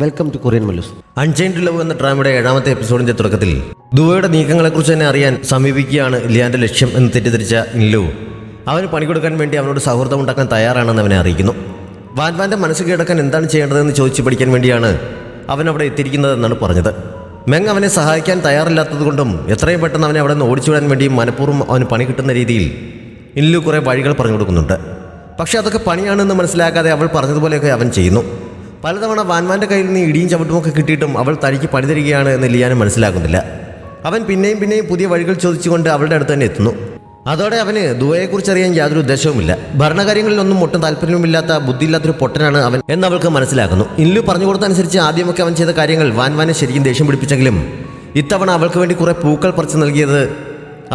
Welcome to Korean Mallus. Unchained love എന്ന ഡ്രാമയുടെ 7ാമത്തെ എപ്പിസോഡിന്റെ തുടക്കത്തിൽ ദുവയുടെ നീക്കങ്ങളെക്കുറിച്ച് തന്നെ അറിയാൻ സമീപിക്കുകയാണ് ലിയാന്റെ ലക്ഷ്യം എന്ന് തെറ്റിദ്ധരിച്ച ഇൻലു അവന് പണി കൊടുക്കാൻ വേണ്ടി അവനോട് സൗഹൃദം ഉണ്ടാക്കാൻ തയ്യാറാണെന്ന് അവനെ അറിയിക്കുന്നു. വാൻവാന്റെ മനസ്സ് കീഴടക്കാൻ എന്താണ് ചെയ്യേണ്ടതെന്ന് ചോദിച്ചു പഠിക്കാൻ വേണ്ടിയാണ് അവൻ അവിടെ എത്തിയിരിക്കുന്നതെന്നാണ് പറഞ്ഞത്. മെങ് അവനെ സഹായിക്കാൻ തയ്യാറില്ലാത്തതുകൊണ്ടും എത്രയും പെട്ടെന്ന് അവനെ അവിടെ നിന്ന് ഓടിച്ചുവിടാൻ വേണ്ടിയും മനഃപൂർവ്വം അവന് പണി കിട്ടുന്ന രീതിയിൽ ഇൻലു കുറേ വഴികൾ പറഞ്ഞു കൊടുക്കുന്നുണ്ട്. പക്ഷേ അതൊക്കെ പണിയാണെന്ന് മനസ്സിലാക്കാതെ അവൾ പറഞ്ഞതുപോലെയൊക്കെ അവൻ ചെയ്യുന്നു. പലതവണ വാൻവാൻ്റെ കയ്യിൽ നിന്ന് ഇടിയും ചവിട്ടുമൊക്കെ കിട്ടിയിട്ടും അവൾ തനിക്ക് പണി തരികയാണ് എന്ന് ലിയാനും മനസ്സിലാക്കുന്നില്ല. അവൻ പിന്നെയും പുതിയ വഴികൾ ചോദിച്ചുകൊണ്ട് അവളുടെ അടുത്ത് തന്നെ എത്തുന്നു. അതോടെ അവന് ദുവയെക്കുറിച്ച് അറിയാൻ യാതൊരു ഉദ്ദേശവുമില്ല. ഭരണകാര്യങ്ങളിലൊന്നും ഒട്ടും താല്പര്യവുമില്ലാത്ത ബുദ്ധിയില്ലാത്തൊരു പൊട്ടനാണ് അവൻ എന്നവൾക്ക് മനസ്സിലാക്കുന്നു. ഇൻലു പറഞ്ഞു കൊടുത്തനുസരിച്ച് ആദ്യമൊക്കെ അവൻ ചെയ്ത കാര്യങ്ങൾ വാൻവാനെ ശരിക്കും ദേഷ്യം പിടിപ്പിച്ചെങ്കിലും ഇത്തവണ അവൾക്ക് വേണ്ടി കുറേ പൂക്കൾ പറിച്ചു നൽകിയത്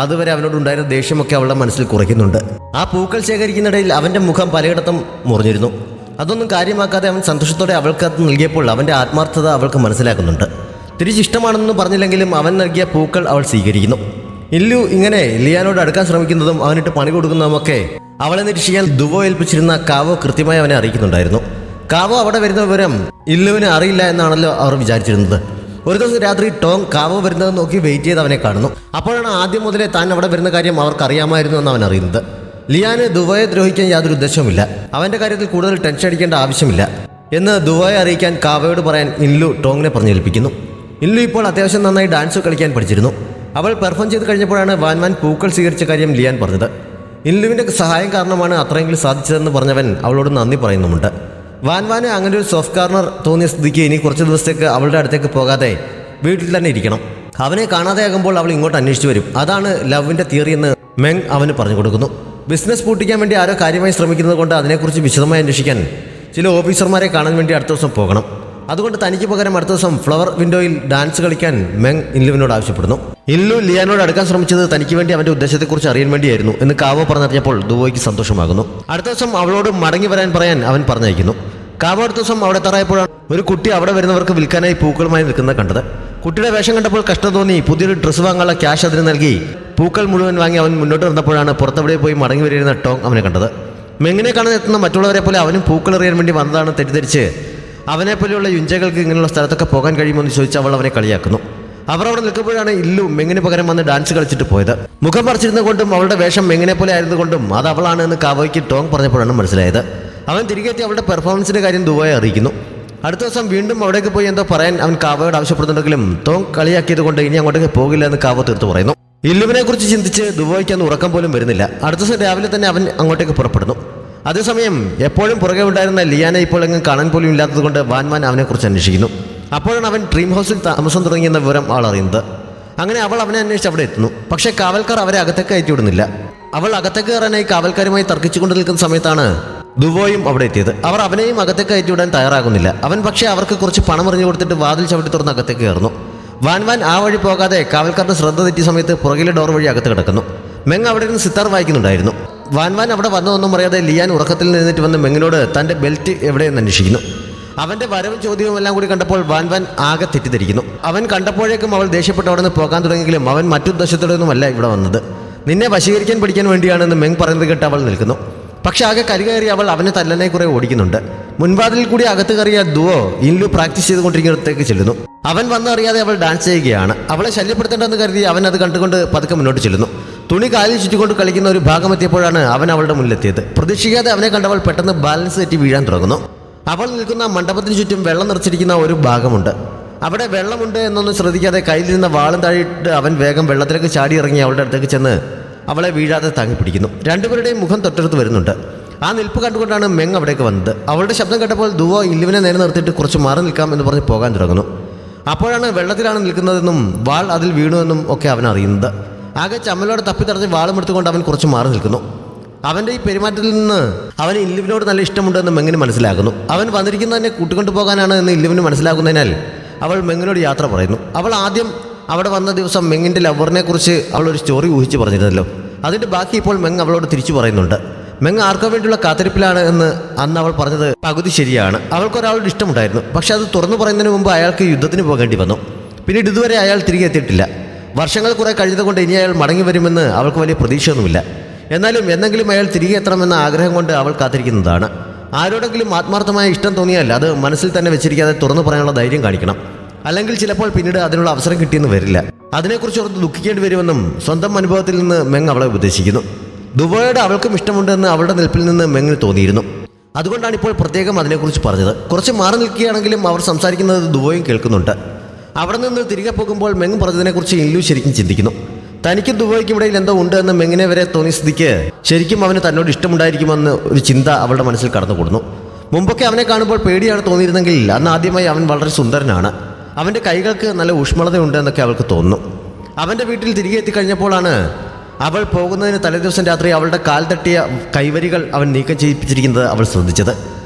അതുവരെ അവനോടുണ്ടായിരുന്ന ദേഷ്യമൊക്കെ അവളുടെ മനസ്സിൽ കുറയ്ക്കുന്നുണ്ട്. ആ പൂക്കൾ ശേഖരിക്കുന്നിടയിൽ അവൻ്റെ മുഖം പലയിടത്തും മുറിഞ്ഞിരുന്നു. അതൊന്നും കാര്യമാക്കാതെ അവൻ സന്തോഷത്തോടെ അവൾക്ക് അത് നൽകിയപ്പോൾ അവൻ്റെ ആത്മാർത്ഥത അവൾക്ക് മനസ്സിലാക്കുന്നുണ്ട്. തിരിച്ചിഷ്ടമാണെന്ന് പറഞ്ഞില്ലെങ്കിലും അവൻ നൽകിയ പൂക്കൾ അവൾ സ്വീകരിക്കുന്നു. ഇല്ലു ഇങ്ങനെ ലിയാനോട് അടുക്കാൻ ശ്രമിക്കുന്നതും അവനിട്ട് പണി കൊടുക്കുന്നതുമൊക്കെ അവളെ നിരീക്ഷിക്കാൻ ദുവോ ഏൽപ്പിച്ചിരുന്ന കാവോ കൃത്യമായി അവനെ അറിയിക്കുന്നുണ്ടായിരുന്നു. കാവോ അവിടെ വരുന്ന വിവരം ഇല്ലുവിന് അറിയില്ല എന്നാണല്ലോ അവർ വിചാരിച്ചിരുന്നത്. ഒരു ദിവസം രാത്രി ടോങ് കാവോ വരുന്നത് നോക്കി വെയിറ്റ് ചെയ്ത് അവനെ കാണുന്നു. അപ്പോഴാണ് ആദ്യം മുതലേ താൻ അവിടെ വരുന്ന കാര്യം അവർക്ക് അറിയാമായിരുന്നു എന്ന് അവൻ അറിയുന്നത്. ലിയാന് ദുവയെ ദ്രോഹിക്കാൻ യാതൊരു ഉദ്ദേശവുമില്ല. അവൻ്റെ കാര്യത്തിൽ കൂടുതൽ ടെൻഷൻ അടിക്കേണ്ട ആവശ്യമില്ല എന്ന് ദുവയെ അറിയിക്കാൻ കാവയോട് പറയാൻ ഇൻലു ടോങ്ങിനെ പറഞ്ഞേൽപ്പിക്കുന്നു. ഇൻലു ഇപ്പോൾ അത്യാവശ്യം നന്നായി ഡാൻസ് കളിക്കാൻ പഠിച്ചിരുന്നു. അവൾ പെർഫോം ചെയ്ത് കഴിഞ്ഞപ്പോഴാണ് വാൻവാൻ പൂക്കൾ സ്വീകരിച്ച കാര്യം ലിയാൻ പറഞ്ഞത്. ഇൻലുവിൻ്റെ സഹായം കാരണമാണ് അത്രയെങ്കിലും സാധിച്ചതെന്ന് പറഞ്ഞവൻ അവളോട് നന്ദി പറയുന്നുമുണ്ട്. വാൻവാന് അങ്ങനെ ഒരു സോഫ്റ്റ് കോർണർ തോന്നിയ സ്ഥിതിക്ക് ഇനി കുറച്ച് ദിവസത്തേക്ക് അവളുടെ അടുത്തേക്ക് പോകാതെ വീട്ടിൽ തന്നെ ഇരിക്കണം. അവനെ കാണാതെയാകുമ്പോൾ അവൾ ഇങ്ങോട്ട് അന്വേഷിച്ചു വരും. അതാണ് ലവിൻ്റെ തിയറി എന്ന് മെങ് അവന് പറഞ്ഞു കൊടുക്കുന്നു. ബിസിനസ് പൂട്ടിക്കാൻ വേണ്ടി ആരോ കാര്യമായി ശ്രമിക്കുന്നത് കൊണ്ട് അതിനെക്കുറിച്ച് വിശദമായി അന്വേഷിക്കാൻ ചില ഓഫീസർമാരെ കാണാൻ വേണ്ടി അടുത്ത ദിവസം പോകണം. അതുകൊണ്ട് തനിക്ക് പകരം അടുത്ത ദിവസം ഫ്ലവർ വിൻഡോയിൽ ഡാൻസ് കളിക്കാൻ മെങ് ഇല്ലുവിനോട് ആവശ്യപ്പെടുന്നു. ഇല്ലു ലിയാനോട് അടുക്കാൻ ശ്രമിച്ചത് തനിക്ക് വേണ്ടി അവൻ്റെ ഉദ്ദേശത്തെക്കുറിച്ച് അറിയാൻ വേണ്ടിയായിരുന്നു എന്ന് കാവോ പറഞ്ഞറിഞ്ഞപ്പോൾ ദുവോയ്ക്ക് സന്തോഷമാകുന്നു. അടുത്ത ദിവസം അവളോട് മടങ്ങി വരാൻ പറയാൻ അവൻ പറഞ്ഞയക്കുന്നു. കാവോ അടുത്ത ദിവസം അവിടെ തറയപ്പോഴാണ് ഒരു കുട്ടി അവിടെ വരുന്നവർക്ക് വിൽക്കാനായി പൂക്കളുമായി നിൽക്കുന്നത് കണ്ടത്. കുട്ടിയുടെ വേഷം കണ്ടപ്പോൾ കഷ്ടം തോന്നി പുതിയൊരു ഡ്രസ്സ് വാങ്ങാനുള്ള ക്യാഷ് അതിന് നൽകി പൂക്കൾ മുഴുവൻ വാങ്ങി അവൻ മുന്നോട്ട് വന്നപ്പോഴാണ് പുറത്തവിടെ പോയി മടങ്ങി വരികയെന്ന ടോങ് അവനെ കണ്ടത്. മെങ്ങിനെ കാണാൻ എത്തുന്ന മറ്റുള്ളവരെ പോലെ അവനും പൂക്കൾ എറിയാൻ വേണ്ടി വന്നതാണ് തെറ്റിദ്ധരിച്ച് അവനെപ്പോലെയുള്ള യുഞ്ചകൾക്ക് ഇങ്ങനെയുള്ള സ്ഥലത്തൊക്കെ പോകാൻ കഴിയുമെന്ന് ചോദിച്ച് അവൾ അവനെ കളിയാക്കുന്നു. അവർ അവിടെ നിൽക്കുമ്പോഴാണ് ഇല്ലു മെങ്ങിന് പകരം വന്ന് ഡാൻസ് കളിച്ചിട്ട് പോയത്. മുഖം പറിച്ചിരുന്ന കൊണ്ടും അവളുടെ വേഷം മെങ്ങിനെ പോലെ ആയിരുന്നുകൊണ്ടും അത് അവളാണ് എന്ന് കാവോയ്ക്ക് ടോങ് പറഞ്ഞപ്പോഴാണ് മനസ്സിലായത്. അവൻ തിരികെ എത്തി അവളുടെ പെർഫോമൻസിൻ്റെ കാര്യം ദുവയെ അറിയിക്കുന്നു. അടുത്ത ദിവസം വീണ്ടും അവിടേക്ക് പോയി എന്തോ പറയാൻ അവൻ കാവോയോട് ആവശ്യപ്പെടുന്നുണ്ടെങ്കിലും ടോങ് കളിയാക്കിയത് കൊണ്ട് ഇനി അങ്ങോട്ടേക്ക് പോകില്ല എന്ന് കാവോ തീർത്തു പറയുന്നു. ഇല്ലുവിനെ കുറിച്ച് ചിന്തിച്ച് ദുബോയ്ക്ക് അന്ന് ഉറക്കം പോലും വരുന്നില്ല. അടുത്ത ദിവസം രാവിലെ തന്നെ അവൻ അങ്ങോട്ടേക്ക് പുറപ്പെടുന്നു. അതേസമയം എപ്പോഴും പുറകെ ഉണ്ടായിരുന്ന ലിയാനെ ഇപ്പോൾ എങ്ങും കാണാൻ പോലും ഇല്ലാത്തതുകൊണ്ട് വാൻവാൻ അവനെക്കുറിച്ച് അന്വേഷിക്കുന്നു. അപ്പോഴാണ് അവൻ ഡ്രീം ഹൗസിൽ താമസം തുടങ്ങിയെന്ന വിവരം അവൾ അറിയുന്നത്. അങ്ങനെ അവൾ അവനെ അന്വേഷിച്ച് അവിടെ എത്തുന്നു. പക്ഷേ കാവൽക്കാർ അവരെ അകത്തേക്ക് കയറ്റി വിടുന്നില്ല. അവൾ അകത്തേക്ക് കയറാനായി കാവൽക്കാരുമായി തർക്കിച്ചുകൊണ്ട് നിൽക്കുന്ന സമയത്താണ് ദുവോയും അവിടെ എത്തിയത്. അവർ അവനെയും അകത്തേക്ക് കയറ്റി വിടാൻ തയ്യാറാകുന്നില്ല. അവൻ പക്ഷേ അവർക്ക് കുറച്ച് പണം എറിഞ്ഞു കൊടുത്തിട്ട് വാതിൽ ചവിട്ടി തുറന്ന് അകത്തേക്ക് കയറുന്നു. വാൻവാൻ ആ വഴി പോകാതെ കാവൽക്കാരുടെ ശ്രദ്ധ തെറ്റിയ സമയത്ത് പുറകിലെ ഡോർ വഴി അകത്ത് കിടക്കുന്നു. മെങ് അവിടെ നിന്ന് സിത്താർ വായിക്കുന്നുണ്ടായിരുന്നു. വാൻവാൻ അവിടെ വന്നതൊന്നും അറിയാതെ ലിയാൻ ഉറക്കത്തിൽ നിന്നിട്ട് വന്ന് മെങ്ങിനോട് തൻ്റെ ബെൽറ്റ് എവിടെയെന്ന് അന്വേഷിക്കുന്നു. അവൻ്റെ വരവും ചോദ്യവും എല്ലാം കൂടി കണ്ടപ്പോൾ വാൻവാൻ ആകെ തെറ്റിദ്ധരിക്കുന്നു. അവൻ കണ്ടപ്പോഴേക്കും അവൾ ദേഷ്യപ്പെട്ട് അവിടെ നിന്ന് പോകാൻ തുടങ്ങിയെങ്കിലും അവൻ മറ്റുദ്ദേശത്തോടൊന്നുമല്ല ഇവിടെ വന്നത്. നിന്നെ വശീകരിക്കാൻ പഠിക്കാൻ വേണ്ടിയാണെന്ന് മെങ് പറയുന്നത് കേട്ട് അവൾ നിൽക്കുന്നു. പക്ഷെ ആകെ കയറി അവൾ അവനെ തല്ലനെ കുറെ ഓടിക്കുന്നുണ്ട്. മുൻവാതിൽ കൂടി അകത്ത് കയറിയ ദുവോ ഇൻലു പ്രാക്ടീസ് ചെയ്തുകൊണ്ടിരിക്കുന്നിടത്തേക്ക് ചെല്ലുന്നു. അവൻ വന്നറിയാതെ അവൾ ഡാൻസ് ചെയ്യുകയാണ്. അവളെ ശല്യപ്പെടുത്തേണ്ടെന്ന് കരുതി അവൻ അത് കണ്ടുകൊണ്ട് പതുക്കെ മുന്നോട്ട് ചെല്ലുന്നു. തുണി കാലിൽ ചുറ്റിക്കൊണ്ട് കളിക്കുന്ന ഒരു ഭാഗം എത്തിയപ്പോഴാണ് അവൻ അവളുടെ മുന്നിലെത്തിയത്. പ്രതീക്ഷിക്കാതെ അവനെ കണ്ടവൾ പെട്ടെന്ന് ബാലൻസ് തെറ്റി വീഴാൻ തുടങ്ങുന്നു. അവൾ നിൽക്കുന്ന മണ്ഡപത്തിന് ചുറ്റും വെള്ളം നിറച്ചിരിക്കുന്ന ഒരു ഭാഗമുണ്ട്. അവിടെ വെള്ളമുണ്ട് എന്നൊന്നും ശ്രദ്ധിക്കാതെ കയ്യിലിരുന്ന വാളും താഴിട്ട് അവൻ വേഗം വെള്ളത്തിലേക്ക് ചാടി ഇറങ്ങി അവളുടെ അടുത്തേക്ക് ചെന്ന് അവളെ വീഴാതെ താങ്ങി പിടിക്കുന്നു. രണ്ടുപേരുടെയും മുഖം തൊട്ടടുത്ത് വരുന്നുണ്ട്. ആ നിൽപ്പ് കണ്ടുകൊണ്ടാണ് മെങ് അവിടേക്ക് വന്നത്. അവളുടെ ശബ്ദം കേട്ടപ്പോൾ ദുവോ ഇല്ലുവിനെ നേരെ നിർത്തിയിട്ട് കുറച്ച് മാറി നിൽക്കാം എന്ന് പറഞ്ഞ് പോകാൻ തുടങ്ങുന്നു. അപ്പോഴാണ് വെള്ളത്തിലാണ് നിൽക്കുന്നതെന്നും വാൾ അതിൽ വീണുവെന്നും ഒക്കെ അവൻ അറിയുന്നത്. ആകെ ചമ്മലോടെ തപ്പിത്തടച്ച് വാളും എടുത്തുകൊണ്ട് അവൻ കുറച്ച് മാറി നിൽക്കുന്നു. അവൻ്റെ ഈ പെരുമാറ്റത്തിൽ നിന്ന് അവന് ഇല്ലുവിനോട് നല്ല ഇഷ്ടമുണ്ടെന്ന് മെങ്ങിന് മനസ്സിലാകുന്നു. അവൻ വന്നിരിക്കുന്നതിനെ കൂട്ടിക്കൊണ്ടു പോകാനാണ് എന്ന് ഇല്ലുവിന് മനസ്സിലാകുന്നതിനാൽ അവൾ മെങ്ങിനോട് യാത്ര പറയുന്നു. അവൾ ആദ്യം അവിടെ വന്ന ദിവസം മെങ്ങിൻ്റെ ലവറിനെ കുറിച്ച് അവൾ ഒരു സ്റ്റോറി ഊഹിച്ച് പറഞ്ഞിരുന്നല്ലോ. അതിൻ്റെ ബാക്കി ഇപ്പോൾ മെങ് അവളോട് തിരിച്ചു പറയുന്നുണ്ട്. മെങ് ആർക്കോ വേണ്ടിയുള്ള കാത്തിരിപ്പിലാണ് എന്ന് അന്ന് അവൾ പറഞ്ഞത് പകുതി ശരിയാണ്. അവൾക്കൊരാളുടെ ഇഷ്ടമുണ്ടായിരുന്നു. പക്ഷെ അത് തുറന്നു പറയുന്നതിന് മുമ്പ് അയാൾക്ക് യുദ്ധത്തിന് പോകേണ്ടി വന്നു. പിന്നീട് ഇതുവരെ അയാൾ തിരികെ എത്തിയിട്ടില്ല. വർഷങ്ങൾ കുറെ കഴിഞ്ഞതുകൊണ്ട് ഇനി അയാൾ മടങ്ങി വരുമെന്ന് അവൾക്ക് വലിയ പ്രതീക്ഷയൊന്നുമില്ല. എന്നാലും എന്തെങ്കിലും അയാൾ തിരികെ എത്തണമെന്ന ആഗ്രഹം കൊണ്ട് അവൾ കാത്തിരിക്കുന്നതാണ്. ആരോടെങ്കിലും ആത്മാർത്ഥമായ ഇഷ്ടം തോന്നിയാൽ അത് മനസ്സിൽ തന്നെ വെച്ചിരിക്കാതെ തുറന്നു പറയാനുള്ള ധൈര്യം കാണിക്കണം. അല്ലെങ്കിൽ ചിലപ്പോൾ പിന്നീട് അതിനുള്ള അവസരം കിട്ടിയെന്ന് വരില്ല. അതിനെക്കുറിച്ച് ഓർത്ത് ദുഃഖിക്കേണ്ടി വരുമെന്നും സ്വന്തം അനുഭവത്തിൽ നിന്ന് മെങ് അവളെ ഉപദേശിക്കുന്നു. ദുബോയോട് അവൾക്കും ഇഷ്ടമുണ്ടെന്ന് അവളുടെ നിൽപ്പിൽ നിന്ന് മെങ്ങിന് തോന്നിയിരുന്നു. അതുകൊണ്ടാണ് ഇപ്പോൾ പ്രത്യേകം അതിനെക്കുറിച്ച് പറഞ്ഞത്. കുറച്ച് മാറി നിൽക്കുകയാണെങ്കിലും അവർ സംസാരിക്കുന്നത് ദുബോയും കേൾക്കുന്നുണ്ട്. അവിടെ നിന്ന് തിരികെ പോകുമ്പോൾ മെങ് പറഞ്ഞതിനെക്കുറിച്ച് ഇൻലു ശരിക്കും ചിന്തിക്കുന്നു. തനിക്കും ദുബോയ്ക്കും ഇടയിൽ എന്തോ ഉണ്ട് എന്ന് മെങ്ങിനെ വരെ തോന്നിയ സ്ഥിതിക്ക് ശരിക്കും അവന് തന്നോട് ഇഷ്ടമുണ്ടായിരിക്കുമെന്ന് ഒരു ചിന്ത അവളുടെ മനസ്സിൽ കടന്നുകൂടുന്നു. മുമ്പൊക്കെ അവനെ കാണുമ്പോൾ പേടിയാണ് തോന്നിയിരുന്നെങ്കിൽ അന്ന് ആദ്യമായി അവൻ വളരെ സുന്ദരനാണ്. അവൻ്റെ കൈകൾക്ക് നല്ല ഊഷ്മളതയുണ്ട് എന്നൊക്കെ അവൾക്ക് തോന്നുന്നു. അവൻ്റെ വീട്ടിൽ തിരികെ എത്തിക്കഴിഞ്ഞപ്പോഴാണ് അവൾ പോകുന്നതിന് തലേദിവസം രാത്രി അവളുടെ കാൽ തട്ടിയ കൈവരികൾ അവൻ നീക്കം ചെയ്യിപ്പിച്ചിരിക്കുന്നത് അവൾ ശ്രദ്ധിച്ചത്.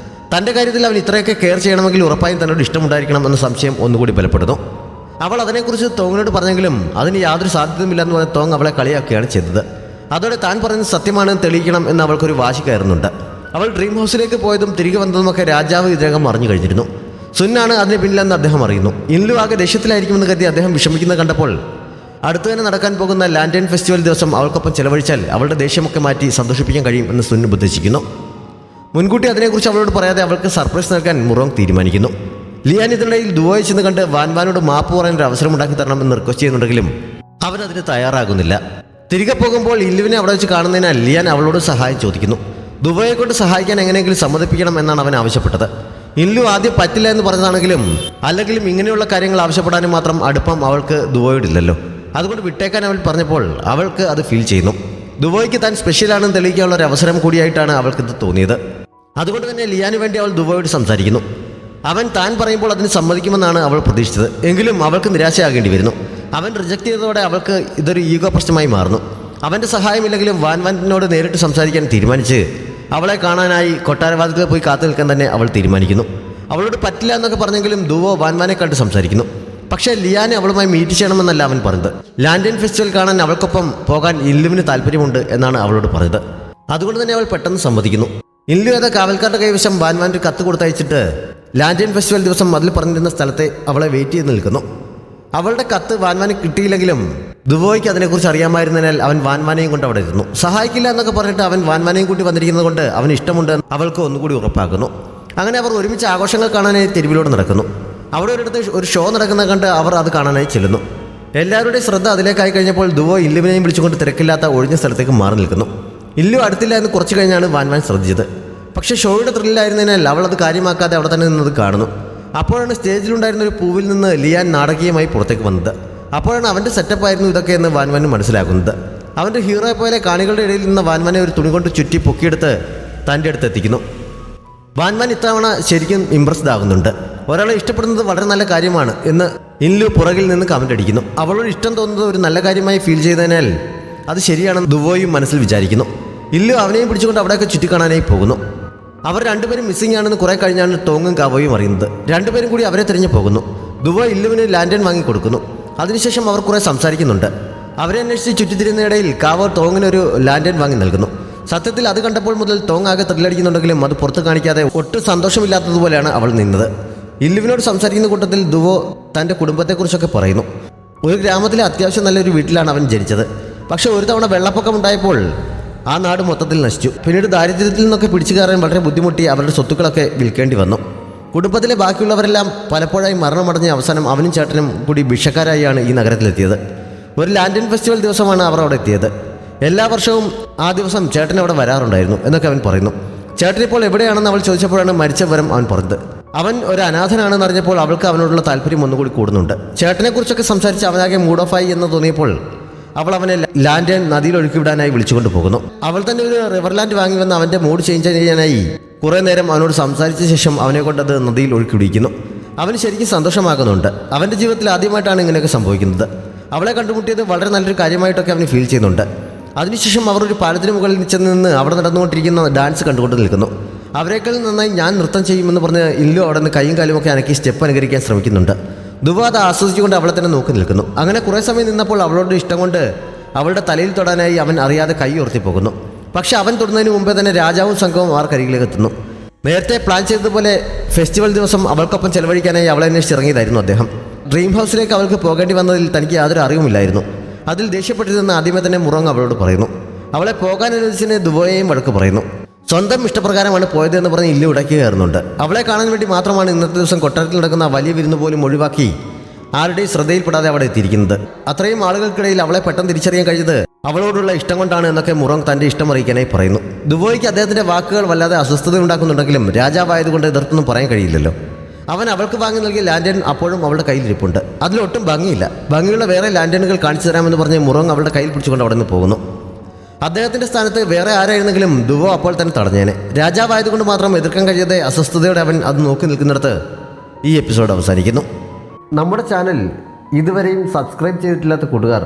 തൻ്റെ കാര്യത്തിൽ അവൻ ഇത്രയൊക്കെ കെയർ ചെയ്യണമെങ്കിൽ ഉറപ്പായും തന്നോട് ഇഷ്ടമുണ്ടായിരിക്കണം എന്ന സംശയം ഒന്നുകൂടി ബലപ്പെടുന്നു. അവൾ അതിനെക്കുറിച്ച് തോങ്ങിനോട് പറഞ്ഞെങ്കിലും അതിന് യാതൊരു സാധ്യതയുമില്ലെന്ന് പറഞ്ഞ തോങ് അവളെ കളിയാക്കുകയാണ് ചെയ്തത്. അതോടെ താൻ പറയുന്നത് സത്യമാണെന്ന് തെളിയിക്കണം എന്ന് അവൾക്കൊരു വാശി കയറുന്നുണ്ട്. അവൾ ഡ്രീം ഹൗസിലേക്ക് പോയതും തിരികെ വന്നതുമൊക്കെ രാജാവ് ഇതിനകം അറിഞ്ഞു കഴിഞ്ഞിരുന്നു. സുന്നാണ് അതിന് പിന്നിലെന്ന് അദ്ദേഹം അറിയുന്നു. ഇൻലു ആകെ ദേഷ്യത്തിലായിരിക്കുമെന്ന് കരുതി അദ്ദേഹം വിഷമിക്കുന്നത് കണ്ടപ്പോൾ അടുത്തു തന്നെ നടക്കാൻ പോകുന്ന ലാൻറ്റേൺ ഫെസ്റ്റിവൽ ദിവസം അവൾക്കൊപ്പം ചെലവഴിച്ചാൽ അവളുടെ ദേഷ്യമൊക്കെ മാറ്റി സന്തോഷിപ്പിക്കാൻ കഴിയും എന്ന് സുൻ ഉപദേശിക്കുന്നു. മുൻകൂട്ടി അതിനെക്കുറിച്ച് അവളോട് പറയാതെ അവൾക്ക് സർപ്രൈസ് നൽകാൻ മുറോങ് തീരുമാനിക്കുന്നു. ലിയാൻ ഇതിനിടയിൽ ദുബോയെ ചെന്ന് കണ്ട് വാൻവാനോട് മാപ്പ് പറയാൻ ഒരു അവസരം ഉണ്ടാക്കി തരണമെന്ന് റിക്വസ്റ്റ് ചെയ്യുന്നുണ്ടെങ്കിലും അവനതിന് തയ്യാറാകുന്നില്ല. തിരികെ പോകുമ്പോൾ ഇല്ലുവിനെ അവിടെ വെച്ച് കാണുന്നതിനാൽ ലിയാൻ അവളോട് സഹായം ചോദിക്കുന്നു. ദുബോയെ കൊണ്ട് സഹായിക്കാൻ എങ്ങനെയെങ്കിലും സമ്മതിപ്പിക്കണം എന്നാണ് അവൻ ആവശ്യപ്പെട്ടത്. ഇല്ലു ആദ്യം പറ്റില്ല എന്ന് പറഞ്ഞതാണെങ്കിലും അല്ലെങ്കിലും ഇങ്ങനെയുള്ള കാര്യങ്ങൾ ആവശ്യപ്പെടാനും മാത്രം അടുപ്പം അവൾക്ക് ദുബോയോടില്ലല്ലോ. അതുകൊണ്ട് വിട്ടേക്കാൻ അവൾ പറഞ്ഞപ്പോൾ അവൾക്ക് അത് ഫീൽ ചെയ്യുന്നു. ദുബോയ്ക്ക് താൻ സ്പെഷ്യലാണെന്ന് തെളിയിക്കാനുള്ള ഒരു അവസരം കൂടിയായിട്ടാണ് അവൾക്കിത് തോന്നിയത്. അതുകൊണ്ട് തന്നെ ലിയാന് വേണ്ടി അവൾ ദുബോയോട് സംസാരിക്കുന്നു. അവൻ താൻ പറയുമ്പോൾ അതിന് സമ്മതിക്കുമെന്നാണ് അവൾ പ്രതീക്ഷിച്ചത്. എങ്കിലും അവൾക്ക് നിരാശയാകേണ്ടി വരുന്നു. അവൻ റിജക്റ്റ് ചെയ്തതോടെ അവൾക്ക് ഇതൊരു ഈഗോ പ്രശ്നമായി മാറുന്നു. അവൻ്റെ സഹായമില്ലെങ്കിലും വാൻവാനിനോട് നേരിട്ട് സംസാരിക്കാൻ തീരുമാനിച്ച് അവളെ കാണാനായി കൊട്ടാരവാദത്തിൽ പോയി കാത്തു നിൽക്കാൻ തന്നെ അവൾ തീരുമാനിക്കുന്നു. അവളോട് പറ്റില്ല എന്നൊക്കെ പറഞ്ഞെങ്കിലും ദുവോ വാൻവാനെ കണ്ട് സംസാരിക്കുന്നു. പക്ഷേ ലിയാനെ അവളുമായി മീറ്റ് ചെയ്യണമെന്നല്ല അവൻ പറഞ്ഞത്. ലാൻറ്റേൺ ഫെസ്റ്റിവൽ കാണാൻ അവൾക്കൊപ്പം പോകാൻ ഇല്ലുവിന് താല്പര്യമുണ്ട് എന്നാണ് അവളോട് പറഞ്ഞത്. അതുകൊണ്ട് തന്നെ അവൾ പെട്ടെന്ന് സമ്മതിക്കുന്നു. ഇല്ലു ഏത കാവൽക്കാരുടെ കൈവശം വാൻവാൻ്റെ കത്ത് കൊടുത്തയച്ചിട്ട് ലാൻറ്റേൺ ഫെസ്റ്റിവൽ ദിവസം അതിൽ പറഞ്ഞിരുന്ന സ്ഥലത്തെ അവളെ വെയിറ്റ് ചെയ്ത് നിൽക്കുന്നു. അവളുടെ കത്ത് വാൻവാന് കിട്ടിയില്ലെങ്കിലും ദുബോയ്ക്ക് അതിനെക്കുറിച്ച് അറിയാമായിരുന്നതിനാൽ അവൻ വാൻവാനെയും കൊണ്ട് അവിടെ ഇരുന്നു. സഹായിക്കില്ല എന്നൊക്കെ പറഞ്ഞിട്ട് അവൻ വാൻവാനെയും കൂട്ടി വന്നിരിക്കുന്നത് കൊണ്ട് അവന് ഇഷ്ടമുണ്ട് അവൾക്ക് ഒന്നുകൂടി ഉറപ്പാക്കുന്നു. അങ്ങനെ അവർ ഒരുമിച്ച് ആഘോഷങ്ങൾ കാണാനായി തെരുവിലൂടെ നടക്കുന്നു. അവിടെ ഒരിടത്ത് ഒരു ഷോ നടക്കുന്നത് കണ്ട് അവർ അത് കാണാനായി ചെല്ലുന്നു. എല്ലാവരുടെയും ശ്രദ്ധ അതിലേക്കായി കഴിഞ്ഞപ്പോൾ ദുബോ ഇല്ലുവിനെയും വിളിച്ചുകൊണ്ട് തിരക്കില്ലാത്ത ഒഴിഞ്ഞ സ്ഥലത്തേക്ക് മാറി നിൽക്കുന്നു. ഇല്ലു അടുത്തില്ല എന്ന് കുറച്ച് കഴിഞ്ഞാണ് വാൻവാൻ ശ്രദ്ധിച്ചത്. പക്ഷേ ഷോയുടെ ത്രില്ലായിരുന്നതിനാൽ അവൾ അത് കാര്യമാക്കാതെ അവിടെ തന്നെ നിന്നത് കാണുന്നു. അപ്പോഴാണ് സ്റ്റേജിലുണ്ടായിരുന്ന ഒരു പൂവിൽ നിന്ന് ലിയാൻ നാടകീയമായി പുറത്തേക്ക് വന്നത്. അപ്പോഴാണ് അവൻ്റെ സെറ്റപ്പായിരുന്നു ഇതൊക്കെ എന്ന് വാൻവാന് മനസ്സിലാക്കുന്നത്. അവൻ്റെ ഹീറോയെ പോലെ കാണികളുടെ ഇടയിൽ നിന്ന് വാൻവാനെ ഒരു തുണി കൊണ്ട് ചുറ്റി പൊക്കിയെടുത്ത് തൻ്റെ അടുത്ത് എത്തിക്കുന്നു. വാൻവാൻ ഇത്തവണ ശരിക്കും ഇംപ്രസ്ഡ് ആകുന്നുണ്ട്. ഒരാളെ ഇഷ്ടപ്പെടുന്നത് വളരെ നല്ല കാര്യമാണ് എന്ന് ഇൻലു പുറകിൽ നിന്ന് കമൻ്റ് അടിക്കുന്നു. അവളോട് ഇഷ്ടം തോന്നുന്നത് ഒരു നല്ല കാര്യമായി ഫീൽ ചെയ്തതിനാൽ അത് ശരിയാണെന്ന് ദുബോയും മനസ്സിൽ വിചാരിക്കുന്നു. ഇല്ലു അവനെയും പിടിച്ചുകൊണ്ട് അവിടെയൊക്കെ ചുറ്റിക്കാണാനായി പോകുന്നു. അവർ രണ്ടുപേരും മിസ്സിംഗ് ആണെന്ന് കുറേ കഴിഞ്ഞാണ് ടോങ്ങും കാവോയും അറിയുന്നത്. രണ്ടുപേരും കൂടി അവരെ തിരഞ്ഞു പോകുന്നു. ദുബോ ഇല്ലുവിന് ലാൻറ്റേൺ വാങ്ങിക്കൊടുക്കുന്നു. അതിനുശേഷം അവർ കുറേ സംസാരിക്കുന്നുണ്ട്. അവരെ അന്വേഷിച്ച് ചുറ്റിത്തിരിയുന്നതിനിടയിൽ കാവോ ടോങ്ങിനൊരു ലാൻറ്റേൺ വാങ്ങി നൽകുന്നു. സത്യത്തിൽ അത് കണ്ടപ്പോൾ മുതൽ ടോങ് ആകെ ത്രില്ലടിക്കുന്നുണ്ടെങ്കിലും അത് പുറത്ത് കാണിക്കാതെ ഒട്ടും സന്തോഷമില്ലാത്തതുപോലെയാണ് അവൾ നിന്നത്. ഇല്ലുവിനോട് സംസാരിക്കുന്ന കൂട്ടത്തിൽ ദുവോ തൻ്റെ കുടുംബത്തെക്കുറിച്ചൊക്കെ പറയുന്നു. ഒരു ഗ്രാമത്തിലെ അത്യാവശ്യം നല്ലൊരു വീട്ടിലാണ് അവൻ ജനിച്ചത്. പക്ഷെ ഒരു തവണ വെള്ളപ്പൊക്കം ഉണ്ടായപ്പോൾ ആ നാട് മൊത്തത്തിൽ നശിച്ചു. പിന്നീട് ദാരിദ്ര്യത്തിൽ നിന്നൊക്കെ പിടിച്ചു കയറാൻ വളരെ ബുദ്ധിമുട്ടി അവരുടെ സ്വത്തുക്കളൊക്കെ വിൽക്കേണ്ടി വന്നു. കുടുംബത്തിലെ ബാക്കിയുള്ളവരെല്ലാം പലപ്പോഴായി മരണമടഞ്ഞ അവസാനം അവനും ചേട്ടനും കൂടി ഭിക്ഷക്കാരായാണ് ഈ നഗരത്തിലെത്തിയത്. ഒരു ലാൻറ്റേൺ ഫെസ്റ്റിവൽ ദിവസമാണ് അവർ അവിടെ എത്തിയത്. എല്ലാ വർഷവും ആ ദിവസം ചേട്ടൻ അവിടെ വരാറുണ്ടായിരുന്നു എന്നൊക്കെ അവൻ പറയുന്നു. ചേട്ടനിപ്പോൾ എവിടെയാണെന്ന് അവൾ ചോദിച്ചപ്പോഴാണ് മരിച്ച വിവരം അവൻ പറഞ്ഞത്. അവൻ ഒരു അനാഥനാണെന്ന് അറിഞ്ഞപ്പോൾ അവൾക്ക് അവനോടുള്ള താല്പര്യം ഒന്നുകൂടി കൂടുന്നുണ്ട്. ചേട്ടനെക്കുറിച്ചൊക്കെ സംസാരിച്ച് അവനാകെ മൂഡ് ഓഫായി എന്ന് തോന്നിയപ്പോൾ അവൾ അവനെ ലാൻറ്റേൺ നദിയിൽ ഒഴുക്കിവിടാനായി വിളിച്ചുകൊണ്ട് പോകുന്നു. അവൾ തന്നെ ഒരു റിവർലാൻഡ് വാങ്ങി വന്ന് അവൻ്റെ മൂഡ് ചേഞ്ച് ചെയ്യാനായി കുറേ നേരം അവനോട് സംസാരിച്ച ശേഷം അവനെ കൊണ്ടത് നദിയിൽ ഒഴുക്കിവിടിക്കുന്നു. അവന് ശരിക്കും സന്തോഷമാകുന്നുണ്ട്. അവൻ്റെ ജീവിതത്തിൽ ആദ്യമായിട്ടാണ് ഇങ്ങനെയൊക്കെ സംഭവിക്കുന്നത്. അവളെ കണ്ടുമുട്ടിയത് വളരെ നല്ലൊരു കാര്യമായിട്ടൊക്കെ അവന് ഫീൽ ചെയ്യുന്നുണ്ട്. അതിനുശേഷം അവർ ഒരു പാലത്തിന് മുകളിൽ ചെന്ന് നിന്ന് അവിടെ നടന്നുകൊണ്ടിരിക്കുന്ന ഡാൻസ് കണ്ടുകൊണ്ട് നിൽക്കുന്നു. അവരെക്കാൾ നന്നായി ഞാൻ നൃത്തം ചെയ്യുമെന്ന് പറഞ്ഞ് ഇല്ലു അവിടെ നിന്ന് കൈയും കാലുമൊക്കെ അനക്കി സ്റ്റെപ്പ് അനുകരിക്കാൻ ശ്രമിക്കുന്നുണ്ട്. ദുബോ അത് ആസ്വദിച്ചുകൊണ്ട് അവളെ തന്നെ നോക്കി നിൽക്കുന്നു. അങ്ങനെ കുറേ സമയം നിന്നപ്പോൾ അവളോട് ഇഷ്ടം കൊണ്ട് അവളുടെ തലയിൽ തൊടാനായി അവൻ അറിയാതെ കൈ ഉയർത്തി പോകുന്നു. പക്ഷെ അവൻ തൊടുന്നതിന് മുമ്പേ തന്നെ രാജാവും സംഘവും ആർക്കരികിലേക്ക് എത്തുന്നു. നേരത്തെ പ്ലാൻ ചെയ്തതുപോലെ ഫെസ്റ്റിവൽ ദിവസം അവൾക്കൊപ്പം ചെലവഴിക്കാനായി അവളെ അന്വേഷിച്ചിറങ്ങിയതായിരുന്നു അദ്ദേഹം. ഡ്രീം ഹൗസിലേക്ക് അവൾക്ക് പോകേണ്ടി വന്നതിൽ തനിക്ക് യാതൊരു അറിവുമില്ലായിരുന്നു. അതിൽ ദേഷ്യപ്പെട്ടിരുന്ന ആദ്യമേ തന്നെ മുറോങ് അവളോട് പറയുന്നു. അവളെ പോകാൻ അനുവദിച്ചതിന് ദുബോയെയും വഴക്ക് പറയുന്നു. സ്വന്തം ഇഷ്ടപ്രകാരമാണ് പോയതെന്ന് പറഞ്ഞ് ഇല്ലു ഇടയ്ക്ക് കയറുന്നുണ്ട്. അവളെ കാണാൻ വേണ്ടി മാത്രമാണ് ഇന്നത്തെ ദിവസം കൊട്ടാരത്തിൽ നടക്കുന്ന വലിയ വിരുന്ന് പോലും ഒഴിവാക്കി ആരുടെയും ശ്രദ്ധയിൽപ്പെടാതെ അവിടെ എത്തിയിരിക്കുന്നത്. അത്രയും ആളുകൾക്കിടയിൽ അവളെ പെട്ടെന്ന് തിരിച്ചറിയാൻ കഴിഞ്ഞത് അവളോടുള്ള ഇഷ്ടം കൊണ്ടാണ് എന്നൊക്കെ മുറോങ് തൻ്റെ ഇഷ്ടം അറിയിക്കാനായി പറയുന്നു. ദുബോയ്ക്ക് അദ്ദേഹത്തിൻ്റെ വാക്കുകൾ വല്ലാതെ അസ്വസ്ഥത ഉണ്ടാക്കുന്നുണ്ടെങ്കിലും രാജാവായതുകൊണ്ട് എതിർത്തൊന്നും പറയാൻ കഴിയില്ലല്ലോ. അവൻ അവൾക്ക് വാങ്ങി നൽകിയ ലാൻഡേൺ അപ്പോഴും അവളുടെ കയ്യിലിരിപ്പുണ്ട്. അതിലൊട്ടും ഭംഗിയില്ല. ഭംഗിയുള്ള വേറെ ലാൻഡേണുകൾ കാണിച്ചു തരാമെന്ന് പറഞ്ഞ് മുറോങ് അവളുടെ കയ്യിൽ പിടിച്ചുകൊണ്ട് അവിടെ നിന്ന് പോകുന്നു. അദ്ദേഹത്തിൻ്റെ സ്ഥാനത്ത് വേറെ ആരായിരുന്നെങ്കിലും ദുവോ അപ്പോൾ തന്നെ തടഞ്ഞേനെ. രാജാവായതുകൊണ്ട് മാത്രം എതിർക്കാൻ കഴിയാതെ അസ്വസ്ഥതയോടെ അവൻ അത് നോക്കി നിൽക്കുന്നിടത്ത് ഈ എപ്പിസോഡ് അവസാനിക്കുന്നു. നമ്മുടെ ചാനൽ ഇതുവരെയും സബ്സ്ക്രൈബ് ചെയ്തിട്ടില്ലാത്ത കൂട്ടുകാർ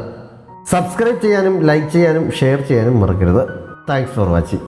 സബ്സ്ക്രൈബ് ചെയ്യാനും ലൈക്ക് ചെയ്യാനും ഷെയർ ചെയ്യാനും മറക്കരുത്. Thanks for watching.